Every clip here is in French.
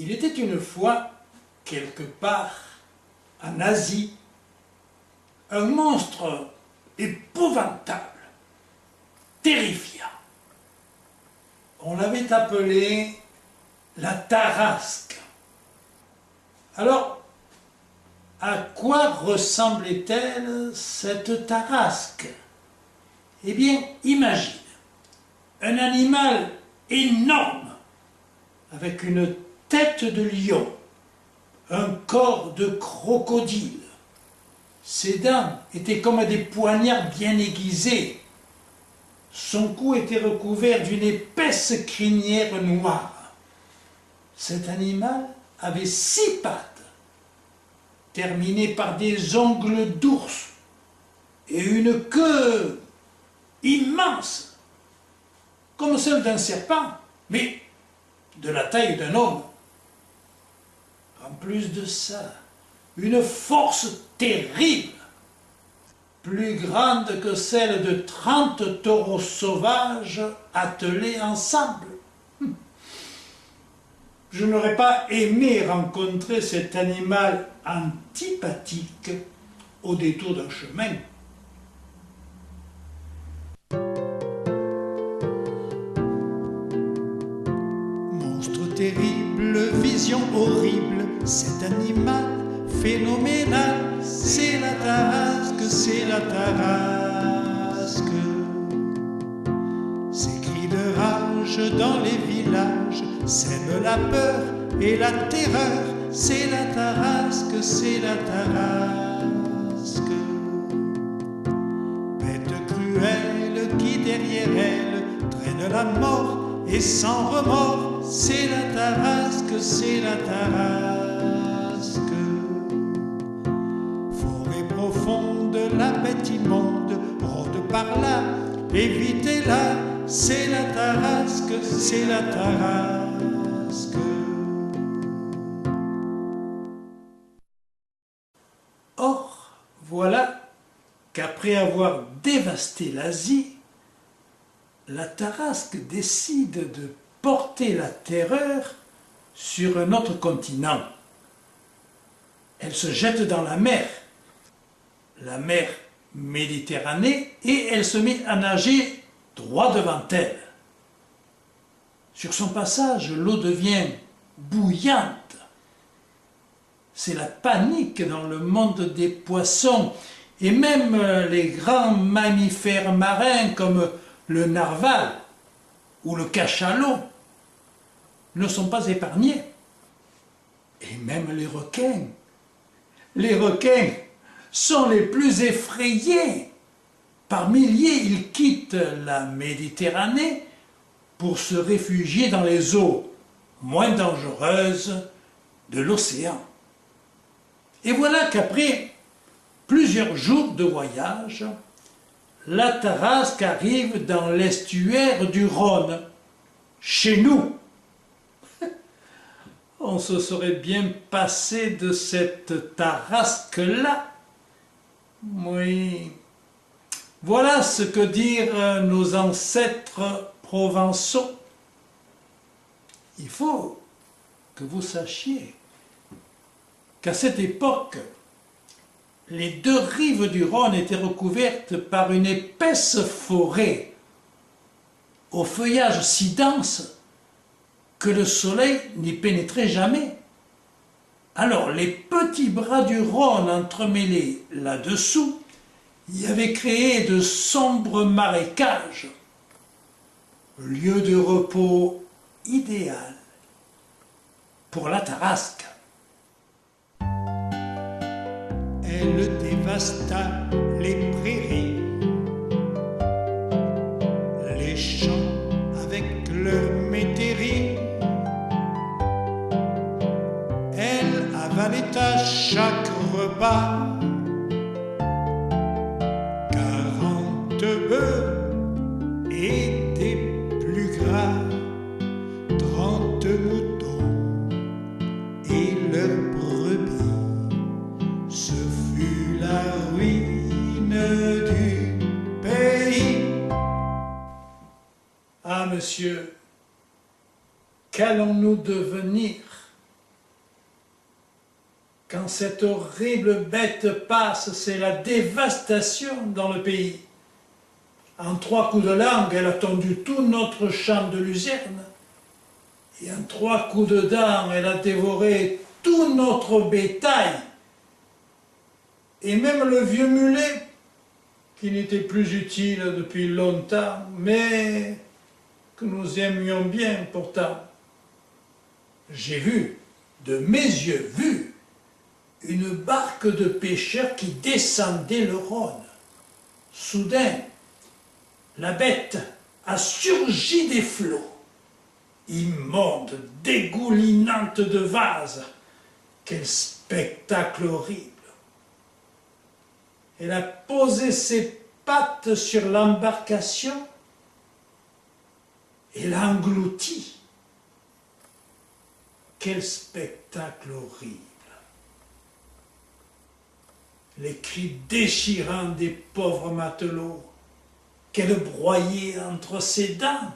Il était une fois, quelque part, en Asie, un monstre épouvantable, terrifiant. On l'avait appelé la Tarasque. Alors, à quoi ressemblait-elle cette Tarasque? Eh bien, imagine, un animal énorme, avec une tête de lion, un corps de crocodile. Ses dents étaient comme des poignards bien aiguisés. Son cou était recouvert d'une épaisse crinière noire. Cet animal avait 6 pattes, terminées par des ongles d'ours et une queue immense, comme celle d'un serpent, mais de la taille d'un homme. En plus de ça, une force terrible, plus grande que celle de 30 taureaux sauvages attelés ensemble. Je n'aurais pas aimé rencontrer cet animal antipathique au détour d'un chemin. Monstre terrible, vision horrible, cet animal phénoménal, c'est la Tarasque, c'est la Tarasque. Ces cris de rage dans les villages sèment la peur et la terreur, c'est la Tarasque, c'est la Tarasque. Bête cruelle qui derrière elle traîne la mort et sans remords, c'est la Tarasque, c'est la Tarasque. Forêt profonde, la bête immonde rôde par là, évitez-la, c'est la Tarasque, c'est la Tarasque. Or, voilà qu'après avoir dévasté l'Asie, la Tarasque décide de porter la terreur sur un autre continent. Elle se jette dans la mer Méditerranée, et elle se met à nager droit devant elle. Sur son passage, l'eau devient bouillante. C'est la panique dans le monde des poissons, et même les grands mammifères marins comme le narwal ou le cachalot ne sont pas épargnés. Et même les requins. Les requins sont les plus effrayés. Par milliers, ils quittent la Méditerranée pour se réfugier dans les eaux moins dangereuses de l'océan. Et voilà qu'après plusieurs jours de voyage, la Tarasque arrive dans l'estuaire du Rhône, chez nous. On se serait bien passé de cette Tarasque-là. Oui. Voilà ce que dirent nos ancêtres provençaux. Il faut que vous sachiez qu'à cette époque, les 2 rives du Rhône étaient recouvertes par une épaisse forêt, au feuillage si dense que le soleil n'y pénétrait jamais. Alors les petits bras du Rhône entremêlés là-dessous y avaient créé de sombres marécages, lieu de repos idéal pour la Tarasque. Elle dévasta les prairies, les champs avec leurs métairies. Elle avalait à chaque repas 40 bœufs et des plus gras, 30 moutons et leurs brebis. Ce fut la ruine du pays. Ah, monsieur, qu'allons-nous devenir Quand cette horrible bête passe, c'est la dévastation dans le pays. En 3 coups de langue, elle a tondu tout notre champ de luzerne. Et en 3 coups de dents, elle a dévoré tout notre bétail. Et même le vieux mulet, qui n'était plus utile depuis longtemps, mais que nous aimions bien pourtant. J'ai vu, de mes yeux vus, une barque de pêcheurs qui descendait le Rhône. Soudain, la bête a surgi des flots, immonde, dégoulinante de vase. Quel spectacle horrible! Elle a posé ses pattes sur l'embarcation et l'a engloutie. Quel spectacle horrible! Les cris déchirants des pauvres matelots qu'elle broyait entre ses dents.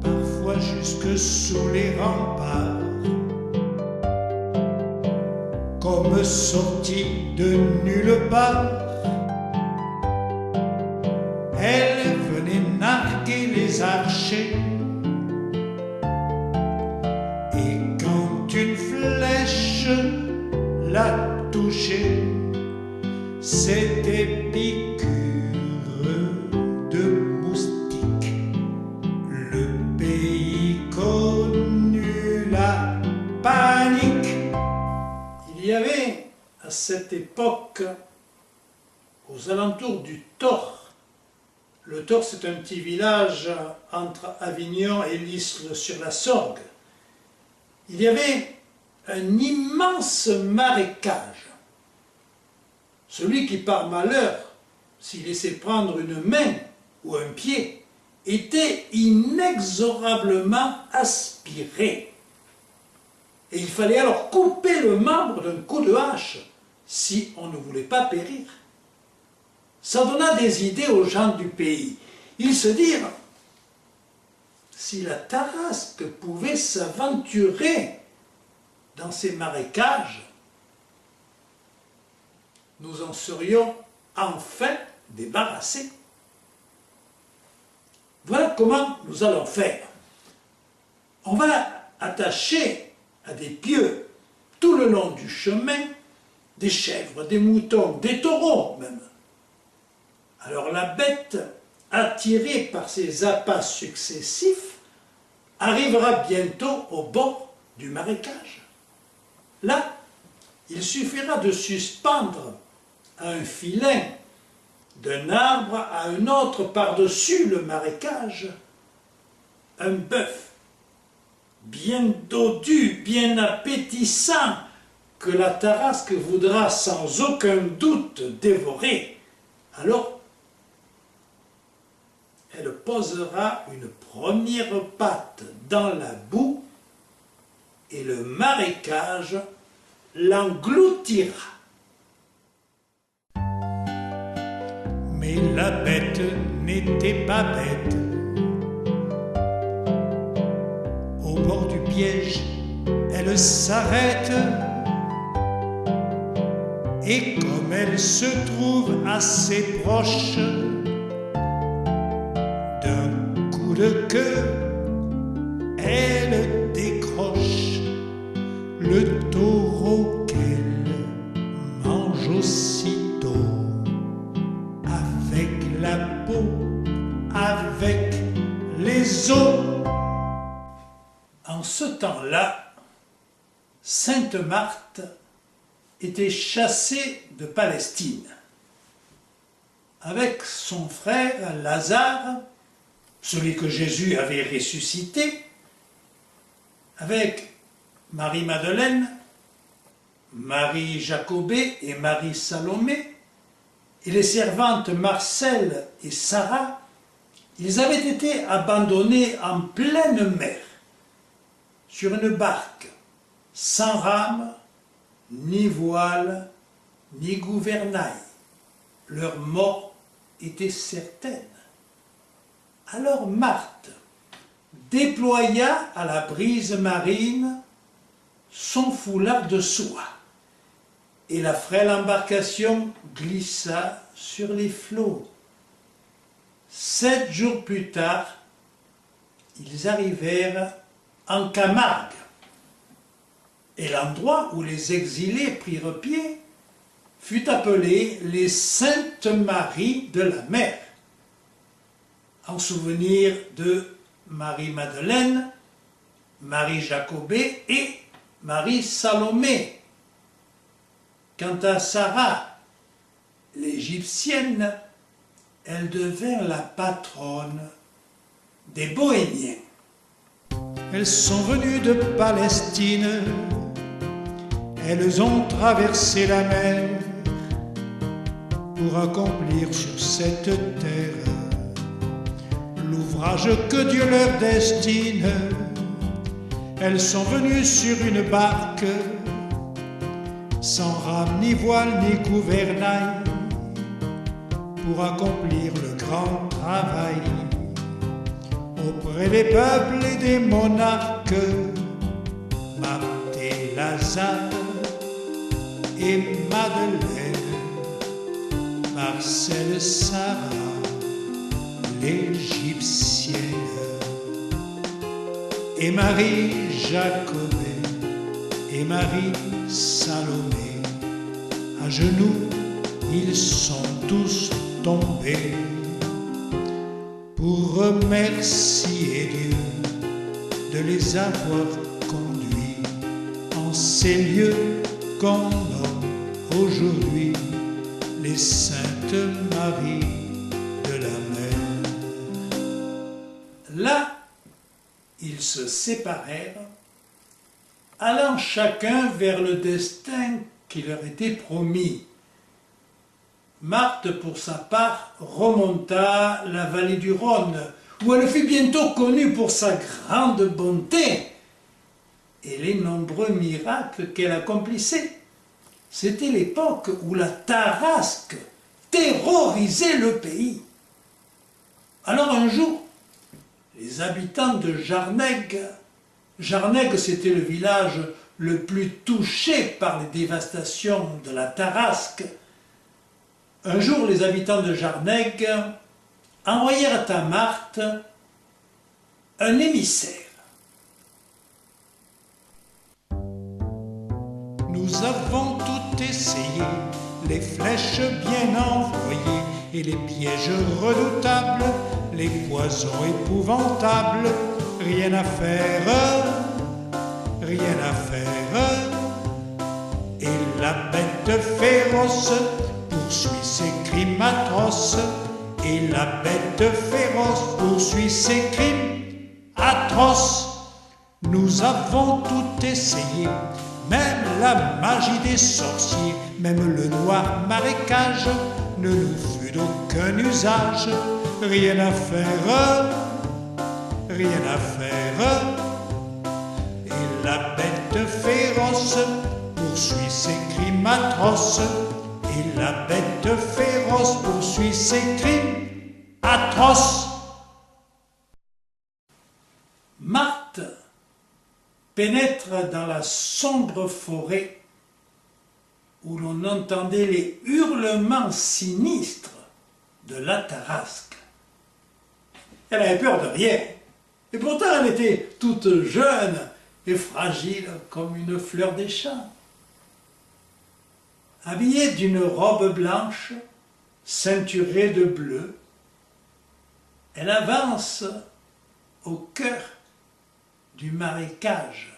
Parfois jusque sous les remparts, comme sortie de nulle part, elle venait narguer les archers. Et quand une flèche l'a touchée, c'était piqûre de moustique. Le pays connut la panique. Il y avait à cette époque, aux alentours du Thor, le Thor c'est un petit village entre Avignon et l'Isle sur la Sorgue, il y avait un immense marécage. Celui qui par malheur s'y laissait prendre une main ou un pied était inexorablement aspiré. Et il fallait alors couper le membre d'un coup de hache si on ne voulait pas périr. Ça donna des idées aux gens du pays. Ils se dirent, si la Tarasque pouvait s'aventurer dans ces marécages, nous en serions enfin débarrassés. Voilà comment nous allons faire. On va attacher à des pieux tout le long du chemin des chèvres, des moutons, des taureaux même. Alors la bête, attirée par ses appâts successifs, arrivera bientôt au bord du marécage. Là, il suffira de suspendre à un filin d'un arbre à un autre par-dessus le marécage un bœuf bien dodu, bien appétissant, que la Tarasque voudra sans aucun doute dévorer. Alors, elle posera une première patte dans la boue et le marécage l'engloutira. Mais la bête n'était pas bête. Au bord du piège, elle s'arrête. Et comme elle se trouve assez proche, d'un coup de queue, elle décroche le taureau qu'elle mange aussitôt, avec la peau, avec les os. En ce temps-là, Sainte Marthe était chassée de Palestine. Avec son frère Lazare, celui que Jésus avait ressuscité, avec Marie-Madeleine, Marie-Jacobée et Marie-Salomé, et les servantes Marcelle et Sarah, ils avaient été abandonnés en pleine mer, sur une barque, sans rame, ni voile, ni gouvernail. Leur mort était certaine. Alors Marthe, déploya à la brise marine son foulard de soie, et la frêle embarcation glissa sur les flots. 7 jours plus tard, ils arrivèrent en Camargue, et l'endroit où les exilés prirent pied fut appelé les Saintes Maries de la Mer, en souvenir de Marie-Madeleine, Marie-Jacobée et Marie-Salomé. Quant à Sarah, l'Égyptienne, elle devint la patronne des Bohémiens. Elles sont venues de Palestine, elles ont traversé la mer pour accomplir sur cette terre l'ouvrage que Dieu leur destine. Elles sont venues sur une barque, sans rame, ni voile, ni gouvernail, pour accomplir le grand travail auprès des peuples et des monarques. Marthe et Lazare et Madeleine, Marcel, Sarah, l'Égyptienne, et Marie Jacobée et Marie Salomé, à genoux ils sont tous tombés pour remercier Dieu de les avoir conduits en ces lieux qu'on nomme aujourd'hui les Saintes Maries de la Mer. Là, ils se séparèrent, allant chacun vers le destin qui leur était promis. Marthe, pour sa part, remonta la vallée du Rhône, où elle fut bientôt connue pour sa grande bonté et les nombreux miracles qu'elle accomplissait. C'était l'époque où la Tarasque terrorisait le pays. Alors un jour, les habitants de Jarnègue, c'était le village le plus touché par les dévastations de la Tarasque, un jour les habitants de Jarnègue envoyèrent à Marthe un émissaire. Nous avons tout essayé, les flèches bien envoyées et les pièges redoutables, les poisons épouvantables, rien à faire, rien à faire. Et la bête féroce poursuit ses crimes atroces, et la bête féroce poursuit ses crimes atroces. Nous avons tout essayé, même la magie des sorciers, même le noir marécage ne nous fut d'aucun usage. Rien à faire, rien à faire. Et la bête féroce poursuit ses crimes atroces, et la bête féroce poursuit ses crimes atroces. Marthe pénètre dans la sombre forêt où l'on entendait les hurlements sinistres de la Tarasque. Elle avait peur de rien, et pourtant elle était toute jeune et fragile comme une fleur des champs. Habillée d'une robe blanche, ceinturée de bleu, elle avance au cœur du marécage.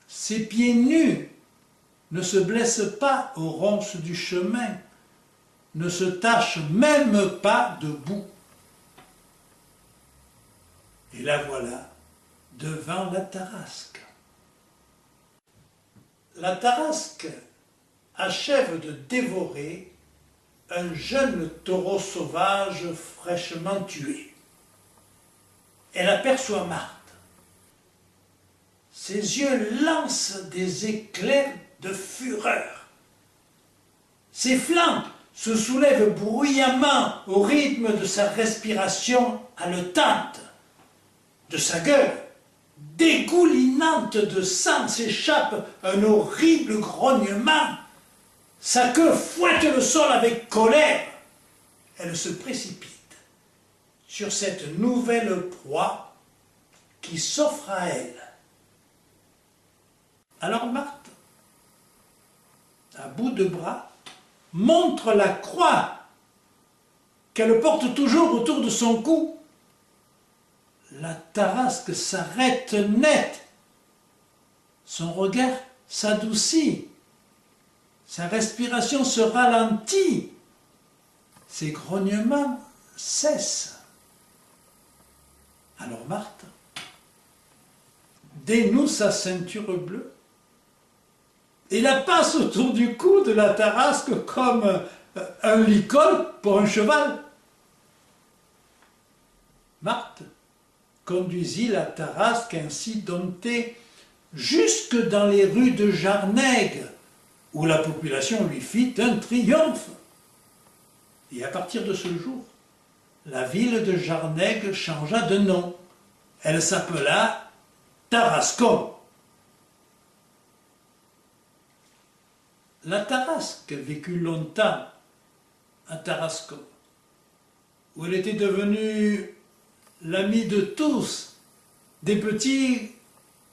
Ses pieds nus ne se blessent pas aux ronces du chemin, ne se tachent même pas de boue. Et la voilà devant la Tarasque. La Tarasque achève de dévorer un jeune taureau sauvage fraîchement tué. Elle aperçoit Marthe. Ses yeux lancent des éclairs de fureur. Ses flancs se soulèvent bruyamment au rythme de sa respiration haletante. De sa gueule, dégoulinante de sang, s'échappe un horrible grognement. Sa queue fouette le sol avec colère. Elle se précipite sur cette nouvelle proie qui s'offre à elle. Alors Marthe, à bout de bras, montre la croix qu'elle porte toujours autour de son cou. La Tarasque s'arrête net. Son regard s'adoucit. Sa respiration se ralentit. Ses grognements cessent. Alors Marthe dénoue sa ceinture bleue et la passe autour du cou de la Tarasque comme un licol pour un cheval. Marthe conduisit la Tarasque ainsi domptée jusque dans les rues de Jarnègue, où la population lui fit un triomphe. Et à partir de ce jour, la ville de Jarnègue changea de nom. Elle s'appela Tarascon. La Tarasque vécut longtemps à Tarascon, où elle était devenue l'amie de tous, des petits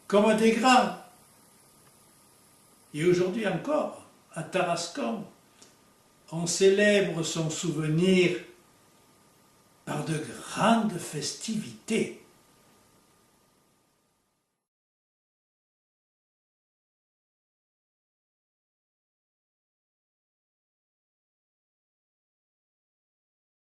comme des grands. Et aujourd'hui encore, à Tarascon, on célèbre son souvenir par de grandes festivités.